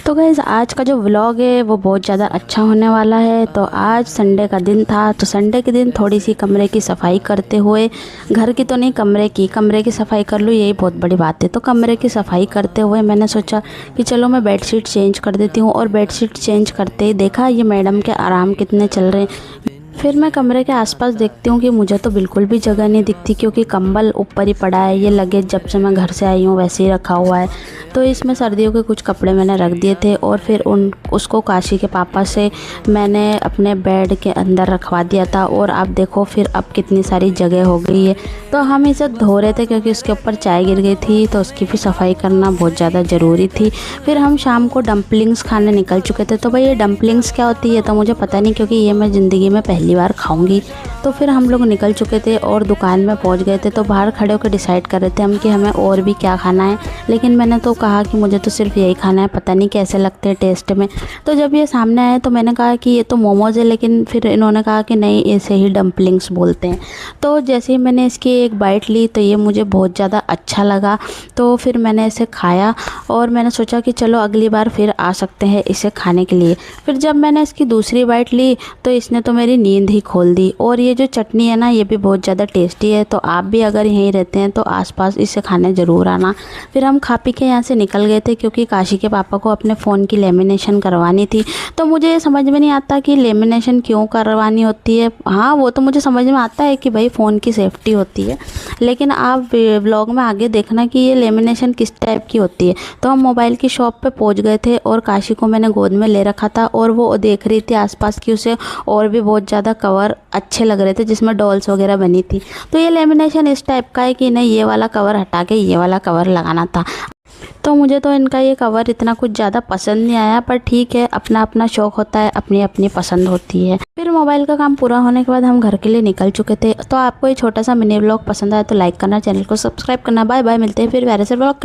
तो गाइज़ आज का जो व्लॉग है वो बहुत ज़्यादा अच्छा होने वाला है। तो आज संडे का दिन था, तो संडे के दिन थोड़ी सी कमरे की सफाई करते हुए, घर की तो नहीं कमरे की सफाई कर लूँ, यही बहुत बड़ी बात है। तो कमरे की सफाई करते हुए मैंने सोचा कि चलो मैं बेडशीट चेंज कर देती हूँ, और बेडशीट चेंज करते ही देखा ये मैडम के आराम कितने चल रहे हैं। फिर मैं कमरे के आसपास देखती हूँ कि मुझे तो बिल्कुल भी जगह नहीं दिखती, क्योंकि कंबल ऊपर ही पड़ा है। ये लगेज जब से मैं घर से आई हूँ वैसे ही रखा हुआ है। तो इसमें सर्दियों के कुछ कपड़े मैंने रख दिए थे, और फिर उसको काशी के पापा से मैंने अपने बेड के अंदर रखवा दिया था। और आप देखो फिर अब कितनी सारी जगह हो गई है। तो हम इसे धो रहे थे क्योंकि उसके ऊपर चाय गिर गई थी, तो उसकी भी सफाई करना बहुत ज़्यादा ज़रूरी थी। फिर हम शाम को डम्पलिंग्स खाने निकल चुके थे। तो भाई ये डम्पलिंग्स क्या होती है तो मुझे पता नहीं, क्योंकि ये मैं ज़िंदगी में पहली बार खाऊंगी। तो फिर हम लोग निकल चुके थे और दुकान में पहुंच गए थे। तो बाहर खड़े होकर डिसाइड कर रहे थे हम कि हमें और भी क्या खाना है, लेकिन मैंने तो कहा कि मुझे तो सिर्फ यही खाना है, पता नहीं कैसे लगते हैं टेस्ट में। तो जब ये सामने आए तो मैंने कहा कि ये तो मोमोज़ है, लेकिन फिर इन्होंने कहा कि नहीं, इसे ही डम्पलिंग्स बोलते हैं। तो जैसे ही मैंने इसकी एक बाइट ली तो ये मुझे बहुत ज़्यादा अच्छा लगा। तो फिर मैंने इसे खाया, और मैंने सोचा कि चलो अगली बार फिर आ सकते हैं इसे खाने के लिए। फिर जब मैंने इसकी दूसरी बाइट ली तो इसने तो मेरी नींद ही खोल दी। और ये जो चटनी है ना, ये भी बहुत ज़्यादा टेस्टी है। तो आप भी अगर यहीं रहते हैं तो आसपास इसे खाने ज़रूर आना। फिर हम खा पी के यहाँ से निकल गए थे, क्योंकि काशी के पापा को अपने फ़ोन की लेमिनेशन करवानी थी। तो मुझे ये समझ में नहीं आता कि लेमिनेशन क्यों करवानी होती है। हाँ, वो तो मुझे समझ में आता है कि भाई फ़ोन की सेफ्टी होती है, लेकिन आप व्लॉग में आगे देखना कि ये लेमिनेशन किस टाइप की होती है। तो हम मोबाइल की शॉप पे पहुंच गए थे, और काशी को मैंने गोद में ले रखा था, और वो देख रही थी आसपास की उसे और भी बहुत ज़्यादा कवर अच्छे लग रहे थे जिसमें डॉल्स वगैरह बनी थी। तो ये लेमिनेशन इस टाइप का है कि नहीं, ये वाला कवर हटा के ये वाला कवर लगाना था। तो मुझे तो इनका ये कवर इतना कुछ ज़्यादा पसंद नहीं आया, पर ठीक है, अपना अपना शौक़ होता है, अपनी अपनी पसंद होती है। फिर मोबाइल का काम पूरा होने के बाद हम घर के लिए निकल चुके थे। तो आपको ये छोटा सा मिनी व्लॉग पसंद आया तो लाइक करना, चैनल को सब्सक्राइब करना। बाय बाय, मिलते हैं फिर प्यारे से व्लॉग।